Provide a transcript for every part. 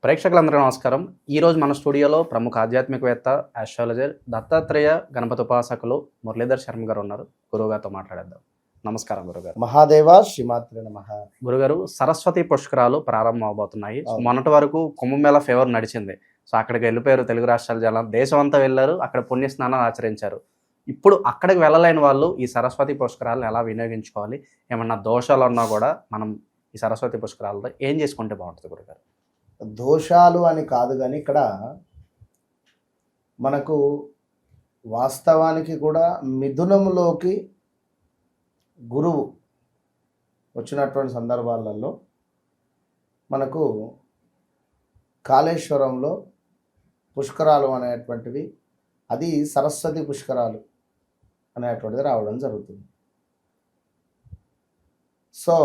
ప్రేక్షకులందరూ నమస్కారం. ఈరోజు మన స్టూడియోలో ప్రముఖ ఆధ్యాత్మికవేత్త, ఆస్ట్రాలజర్, దత్తాత్రేయ గణపతి ఉపాసకులు మురళీధర్ శర్మ గారు ఉన్నారు. గురువుగారితో మాట్లాడేద్దాం. నమస్కారం గురుగారు. మహాదేవ శ్రీమాత్రే నమః. గురుగారు, సరస్వతి పుష్కరాలు ప్రారంభం అవబోతున్నాయి. మొన్నటి వరకు కుంభమేళ ఫేవర్ నడిచింది. సో అక్కడికి వెళ్ళిపోయారు తెలుగు రాష్ట్రాల జనం, దేశం అంతా వెళ్ళారు, అక్కడ పుణ్య స్నానాలు ఆచరించారు. ఇప్పుడు అక్కడికి వెళ్ళలేని వాళ్ళు ఈ సరస్వతి పుష్కరాలను ఎలా వినియోగించుకోవాలి? ఏమన్నా దోషాలు ఉన్నా కూడా మనం ఈ సరస్వతి పుష్కరాలతో ఏం చేసుకుంటే బాగుంటుంది గురుగారు? దోషాలు అని కాదు, కానీ ఇక్కడ మనకు వాస్తవానికి కూడా మిథునంలోకి గురువు వచ్చినటువంటి సందర్భాలలో మనకు కాళేశ్వరంలో పుష్కరాలు అనేటువంటివి, అది సరస్వతి పుష్కరాలు అనేటువంటిది రావడం జరుగుతుంది. సో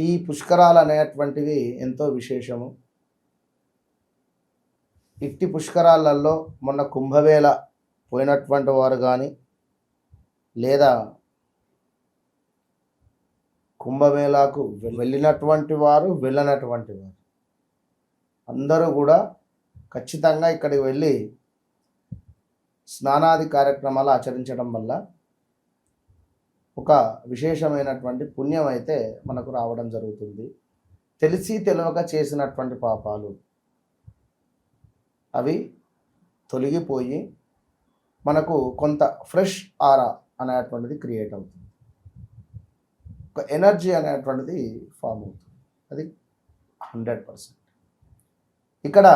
ఈ పుష్కరాలు అనేటువంటివి ఎంతో విశేషము. ఇట్టి పుష్కరాలలో మొన్న కుంభవేళ పోయినటువంటి వారు కానీ, లేదా కుంభమేళాకు వెళ్ళినటువంటి వారు, వెళ్ళనటువంటి వారు అందరూ కూడా ఖచ్చితంగా ఇక్కడికి వెళ్ళి స్నానాది కార్యక్రమాలు ఆచరించడం వల్ల ఒక విశేషమైనటువంటి పుణ్యం అయితే మనకు రావడం జరుగుతుంది. తెలిసి తెలియక చేసినటువంటి పాపాలు అవి తొలగిపోయి మనకు కొంత ఫ్రెష్ ఆరా అనేటువంటిది క్రియేట్ అవుతుంది, ఒక ఎనర్జీ అనేటువంటిది ఫామ్ అవుతుంది. అది 100%. ఇక్కడ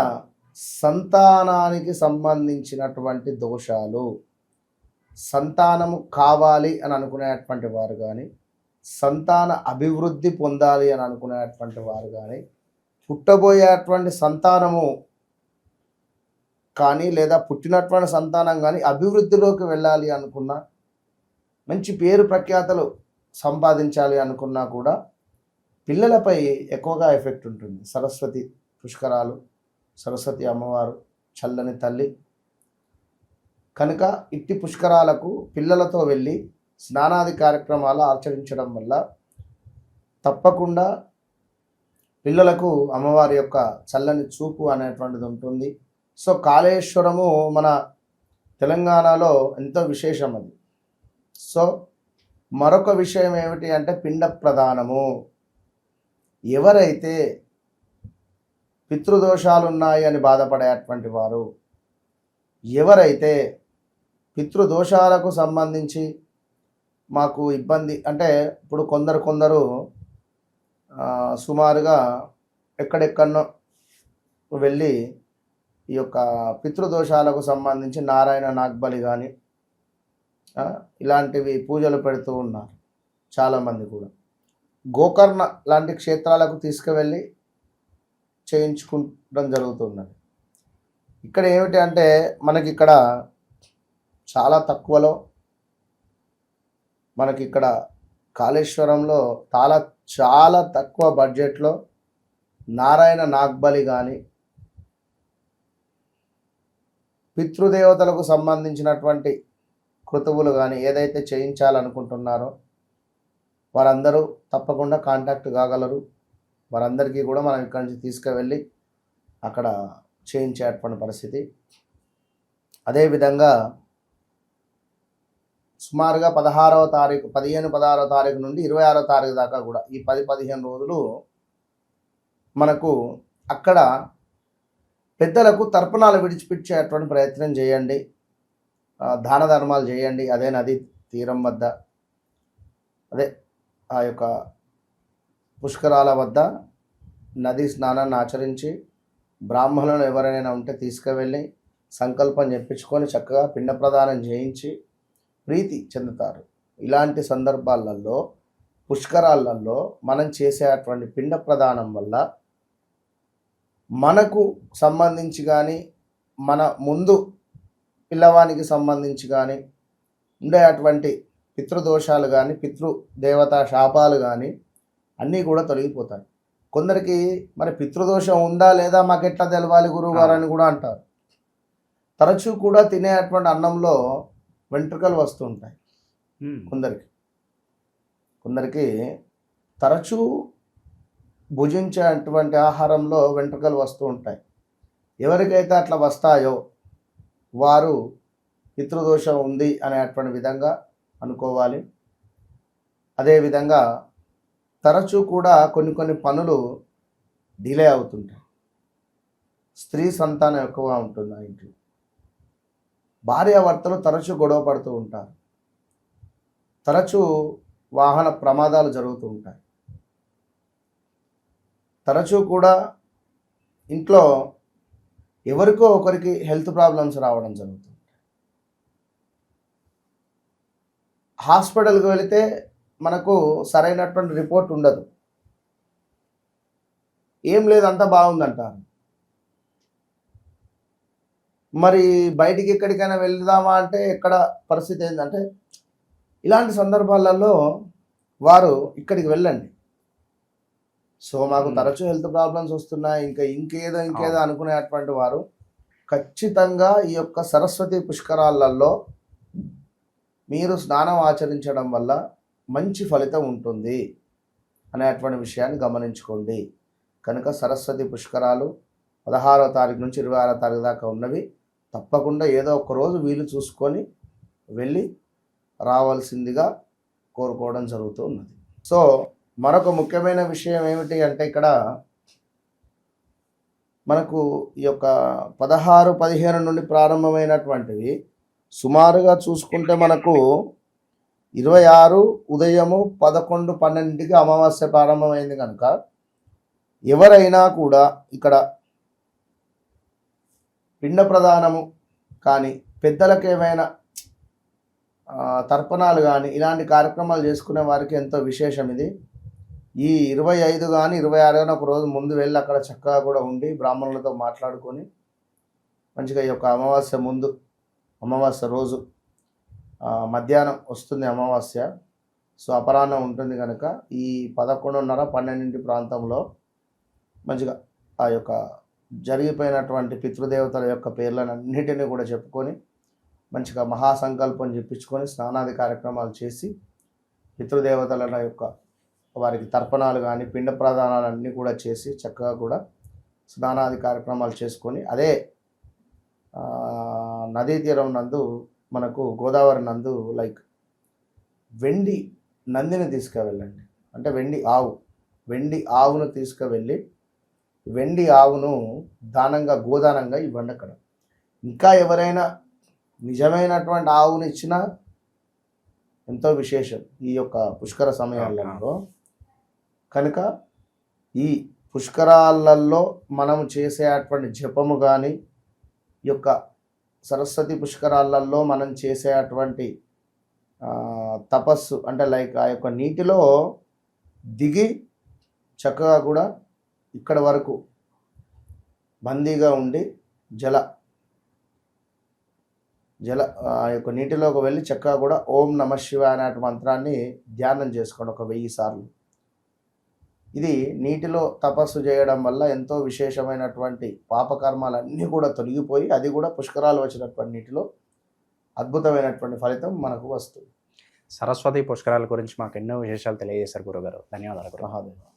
సంతానానికి సంబంధించినటువంటి దోషాలు, సంతానము కావాలి అని అనుకునేటువంటి వారు కానీ, సంతాన అభివృద్ధి పొందాలి అని అనుకునేటువంటి వారు కానీ, పుట్టబోయేటువంటి సంతానము కానీ, లేదా పుట్టినటువంటి సంతానం కానీ అభివృద్ధిలోకి వెళ్ళాలి అనుకున్నా, మంచి పేరు ప్రఖ్యాతలు సంపాదించాలి అనుకున్నా కూడా పిల్లలపై ఎక్కువగా ఎఫెక్ట్ ఉంటుంది. సరస్వతి పుష్కరాలు, సరస్వతి అమ్మవారు చల్లని తల్లి కనుక ఇట్టి పుష్కరాలకు పిల్లలతో వెళ్ళి స్నానాది కార్యక్రమాలు ఆచరించడం వల్ల తప్పకుండా పిల్లలకు అమ్మవారి యొక్క చల్లని చూపు అనేటువంటిది ఉంటుంది. సో కాళేశ్వరము మన తెలంగాణలో ఎంతో విశేషం అది. సో మరొక విషయం ఏమిటి అంటే పిండ ప్రదానము. ఎవరైతే పితృదోషాలు ఉన్నాయి అని బాధపడేటువంటి వారు, ఎవరైతే పితృదోషాలకు సంబంధించి మాకు ఇబ్బంది అంటే, ఇప్పుడు కొందరు సుమారుగా ఎక్కడెక్కడో వెళ్ళి ఈ యొక్క పితృదోషాలకు సంబంధించి నారాయణ నాగ్బలి కానీ ఇలాంటివి పూజలు పెడుతూ ఉన్నారు. చాలామంది కూడా గోకర్ణ లాంటి క్షేత్రాలకు తీసుకువెళ్ళి చేయించుకోవడం జరుగుతున్నది. ఇక్కడ ఏమిటి అంటే మనకి ఇక్కడ చాలా తక్కువలో, మనకి ఇక్కడ కాళేశ్వరంలో చాలా తక్కువ బడ్జెట్లో నారాయణ నాగ్బలి కానీ, పితృదేవతలకు సంబంధించినటువంటి కృతువులు కానీ ఏదైతే చేయించాలనుకుంటున్నారో వారందరూ తప్పకుండా కాంటాక్ట్ కాగలరు. వారందరికీ కూడా మనం ఇక్కడి నుంచి తీసుకువెళ్ళి అక్కడ చేయించేటువంటి పరిస్థితి. అదేవిధంగా సుమారుగా 15వ తారీఖు నుండి 26వ తారీఖు దాకా కూడా ఈ 10-15 రోజులు మనకు అక్కడ పెద్దలకు తర్పణాలు విడిచిపెట్టేటువంటి ప్రయత్నం చేయండి, దాన ధర్మాలు చేయండి. అదే నది తీరం వద్ద, అదే ఆ యొక్క పుష్కరాల వద్ద నదీ స్నానాన్ని ఆచరించి బ్రాహ్మణులు ఎవరైనా ఉంటే తీసుకువెళ్ళి సంకల్పం చెప్పించుకొని చక్కగా పిండ ప్రదానం చేయించి ప్రీతి చెందుతారు. ఇలాంటి సందర్భాలలో పుష్కరాలలో మనం చేసేటువంటి పిండ ప్రదానం వల్ల మనకు సంబంధించి కానీ, మన ముందు పిల్లవానికి సంబంధించి కానీ ఉండేటువంటి పితృదోషాలు కానీ, పితృదేవతా శాపాలు కానీ అన్నీ కూడా తొలగిపోతాయి. కొందరికి మరి పితృదోషం ఉందా లేదా మాకెట్లా తెలవాలి గురువుగారు అని కూడా అంటారు. తరచూ కూడా తినేటువంటి అన్నంలో వెంట్రుకలు వస్తూ ఉంటాయి కొందరికి తరచూ భుజించేటువంటి ఆహారంలో వెంట్రుకలు వస్తూ ఉంటాయి. ఎవరికైతే అట్లా వస్తాయో వారు పితృదోషం ఉంది అనేటువంటి విధంగా అనుకోవాలి. అదేవిధంగా తరచూ కూడా కొన్ని పనులు డిలే అవుతుంటాయి. స్త్రీ సంతానం ఎక్కువగా ఉంటుంది ఆ ఇంట్లో. భార్యాభర్తలు తరచూ గొడవ పడుతూ ఉంటారు. తరచూ వాహన ప్రమాదాలు జరుగుతూ ఉంటాయి. తరచూ కూడా ఇంట్లో ఎవరికో ఒకరికి హెల్త్ ప్రాబ్లమ్స్ రావడం జరుగుతుంది. హాస్పిటల్కి వెళితే మనకు సరైనటువంటి రిపోర్ట్ ఉండదు. ఏం లేదు, అంతా బాగుందంటారు. మరి బయటికి ఎక్కడికైనా వెళ్దామా అంటే ఎక్కడ పరిస్థితి ఏంటంటే, ఇలాంటి సందర్భాలలో వారు ఇక్కడికి వెళ్ళండి. సో మాకు తరచూ హెల్త్ ప్రాబ్లమ్స్ వస్తున్నాయి, ఇంకేదో అనుకునేటువంటి వారు ఖచ్చితంగా ఈ యొక్క సరస్వతి పుష్కరాలలో మీరు స్నానం ఆచరించడం వల్ల మంచి ఫలితం ఉంటుంది అనేటువంటి విషయాన్ని గమనించుకోండి. కనుక సరస్వతి పుష్కరాలు 16వ తారీఖు నుంచి 26వ తారీఖు దాకా ఉన్నవి. తప్పకుండా ఏదో ఒక రోజు వీలు చూసుకొని వెళ్ళి రావాల్సిందిగా కోరుకోవడం జరుగుతూ ఉన్నది. సో మరొక ముఖ్యమైన విషయం ఏమిటి అంటే, ఇక్కడ మనకు ఈ యొక్క 16, 15 నుండి ప్రారంభమైనటువంటివి సుమారుగా చూసుకుంటే మనకు 26 ఉదయము 11, 12కి అమావాస్య ప్రారంభమైంది. కనుక ఎవరైనా కూడా ఇక్కడ పిండ ప్రదానము కానీ పెద్దలకు ఏమైనా తర్పణాలు కానీ ఇలాంటి కార్యక్రమాలు చేసుకునే వారికి ఎంతో విశేషం ఇది. ఈ 25 కానీ 26 కానీ ఒక రోజు ముందు వెళ్ళి అక్కడ చక్కగా కూడా ఉండి బ్రాహ్మణులతో మాట్లాడుకొని మంచిగా ఈ యొక్క అమావాస్య ముందు, అమావాస్య రోజు మధ్యాహ్నం వస్తుంది అమావాస్య. సో అపరాహ్నం ఉంటుంది కనుక ఈ 11:30, 12 ప్రాంతంలో మంచిగా ఆ యొక్క జరిగిపోయినటువంటి పితృదేవతల యొక్క పేర్లను అన్నిటినీ కూడా చెప్పుకొని మంచిగా మహాసంకల్పం చెప్పించుకొని స్నానాది కార్యక్రమాలు చేసి పితృదేవతల యొక్క వారికి తర్పణాలు కానీ పిండ ప్రదానాలు అన్నీ కూడా చేసి చక్కగా కూడా స్నానాది కార్యక్రమాలు చేసుకొని అదే నదీ తీరం నందు మనకు గోదావరి నందు వెండి నందిని తీసుకువెళ్ళండి. అంటే వెండి ఆవును తీసుకువెళ్ళి వెండి ఆవును గోదానంగా ఇవ్వండి అక్కడ. ఇంకా ఎవరైనా నిజమైనటువంటి ఆవును ఇచ్చినా ఎంతో విశేషం ఈ యొక్క పుష్కర సమయాలలో. కనుక ఈ పుష్కరాలలో మనం చేసేటువంటి జపము కానీ ఈ యొక్క సరస్వతి పుష్కరాలలో మనం చేసేటువంటి తపస్సు అంటే ఆ యొక్క నీటిలో దిగి చక్కగా కూడా ఇక్కడ వరకు బందీగా ఉండి ఆ యొక్క నీటిలోకి వెళ్ళి చక్కగా కూడా ఓం నమ శివాయ అనే మంత్రాన్ని ధ్యానం చేసుకోండి ఒక 1000 సార్లు. ఇది నీటిలో తపస్సు చేయడం వల్ల ఎంతో విశేషమైనటువంటి పాపకర్మాలన్నీ కూడా తొలగిపోయి అది కూడా పుష్కరాలు వచ్చినటువంటి నీటిలో అద్భుతమైనటువంటి ఫలితం మనకు వస్తుంది. సరస్వతి పుష్కరాల గురించి మాకు ఎన్నో విశేషాలు తెలియజేశారు గురుగారు. ధన్యవాదాలు. మహాదేవ.